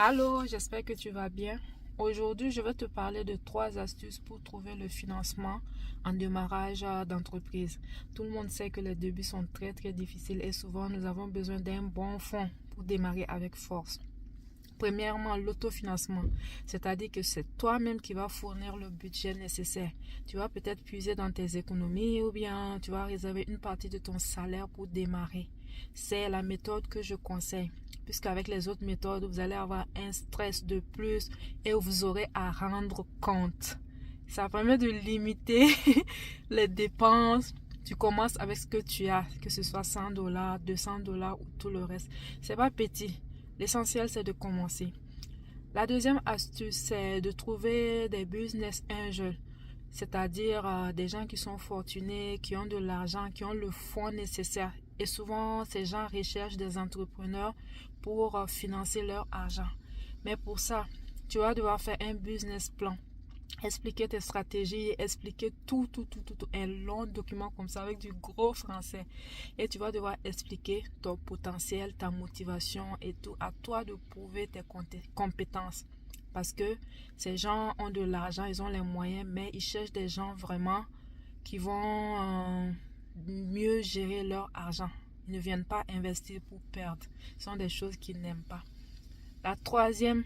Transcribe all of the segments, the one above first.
Allô, j'espère que tu vas bien. Aujourd'hui, je vais te parler de 3 astuces pour trouver le financement en démarrage d'entreprise. Tout le monde sait que les débuts sont très difficiles et souvent nous avons besoin d'un bon fonds pour démarrer avec force. Premièrement, l'autofinancement, c'est-à-dire que c'est toi-même qui vas fournir le budget nécessaire. Tu vas peut-être puiser dans tes économies ou bien tu vas réserver une partie de ton salaire pour démarrer. C'est la méthode que je conseille, puisqu'avec les autres méthodes, vous allez avoir un stress de plus et vous aurez à rendre compte. Ça permet de limiter les dépenses. Tu commences avec ce que tu as, que ce soit $100, $200 ou tout le reste. C'est pas petit. L'essentiel, c'est de commencer. La deuxième astuce, c'est de trouver des business angels, c'est-à-dire des gens qui sont fortunés, qui ont de l'argent, qui ont le fonds nécessaire. Et souvent, ces gens recherchent des entrepreneurs pour financer leur argent. Mais pour ça, tu vas devoir faire un business plan. Expliquer tes stratégies, expliquer tout, un long document comme ça avec du gros français. Et tu vas devoir expliquer ton potentiel, ta motivation et tout. À toi de prouver tes compétences. Parce que ces gens ont de l'argent, ils ont les moyens, mais ils cherchent des gens vraiment qui vont mieux gérer leur argent. Ils ne viennent pas investir pour perdre. Ce sont des choses qu'ils n'aiment pas. La troisième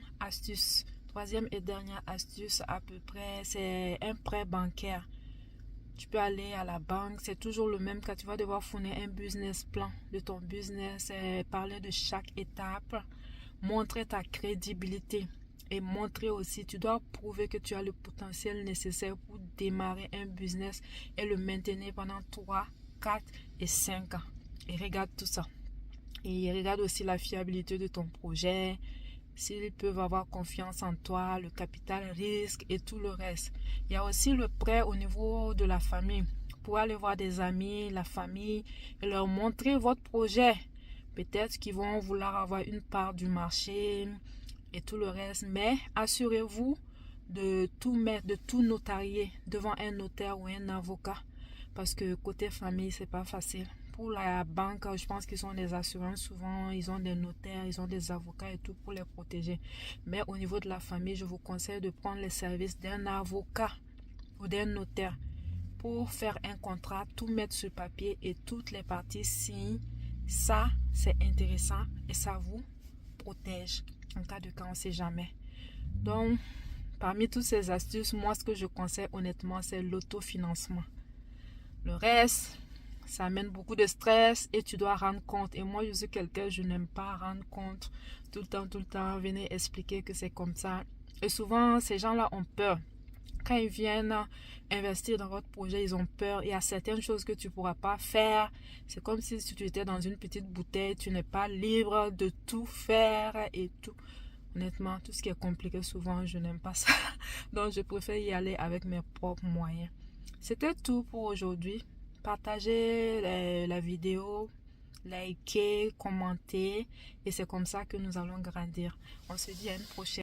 et dernière astuce à peu près, c'est un prêt bancaire. Tu peux aller à la banque, c'est toujours le même cas. Tu vas devoir fournir un business plan de ton business, parler de chaque étape, montrer ta crédibilité et montrer aussi, tu dois prouver que tu as le potentiel nécessaire pour démarrer un business et le maintenir pendant 3, 4 et 5 ans. Et regarde tout ça. Et regarde aussi la fiabilité de ton projet, s'ils peuvent avoir confiance en toi, le capital risque et tout le reste. Il y a aussi le prêt au niveau de la famille. Pour aller voir des amis, la famille et leur montrer votre projet. Peut-être qu'ils vont vouloir avoir une part du marché et tout le reste. Mais assurez-vous de tout mettre, de tout notarier devant un notaire ou un avocat. Parce que côté famille, c'est pas facile. Pour la banque, je pense qu'ils ont des assurances souvent, ils ont des notaires, ils ont des avocats et tout pour les protéger. Mais au niveau de la famille, je vous conseille de prendre les services d'un avocat ou d'un notaire pour faire un contrat, tout mettre sur papier et toutes les parties signent. Ça, c'est intéressant et ça vous protège en cas de cas, on ne sait jamais. Donc, parmi toutes ces astuces, moi, ce que je conseille honnêtement, c'est l'autofinancement. Le reste, ça amène beaucoup de stress et tu dois rendre compte. Et moi, je suis quelqu'un, je n'aime pas rendre compte tout le temps, venez expliquer que c'est comme ça. Et souvent, ces gens-là ont peur. Quand ils viennent investir dans votre projet, ils ont peur. Il y a certaines choses que tu ne pourras pas faire. C'est comme si tu étais dans une petite bouteille, tu n'es pas libre de tout faire et tout. Honnêtement, tout ce qui est compliqué, souvent, je n'aime pas ça. Donc, je préfère y aller avec mes propres moyens. C'était tout pour aujourd'hui. Partagez la vidéo, likez, commentez et c'est comme ça que nous allons grandir. On se dit à une prochaine.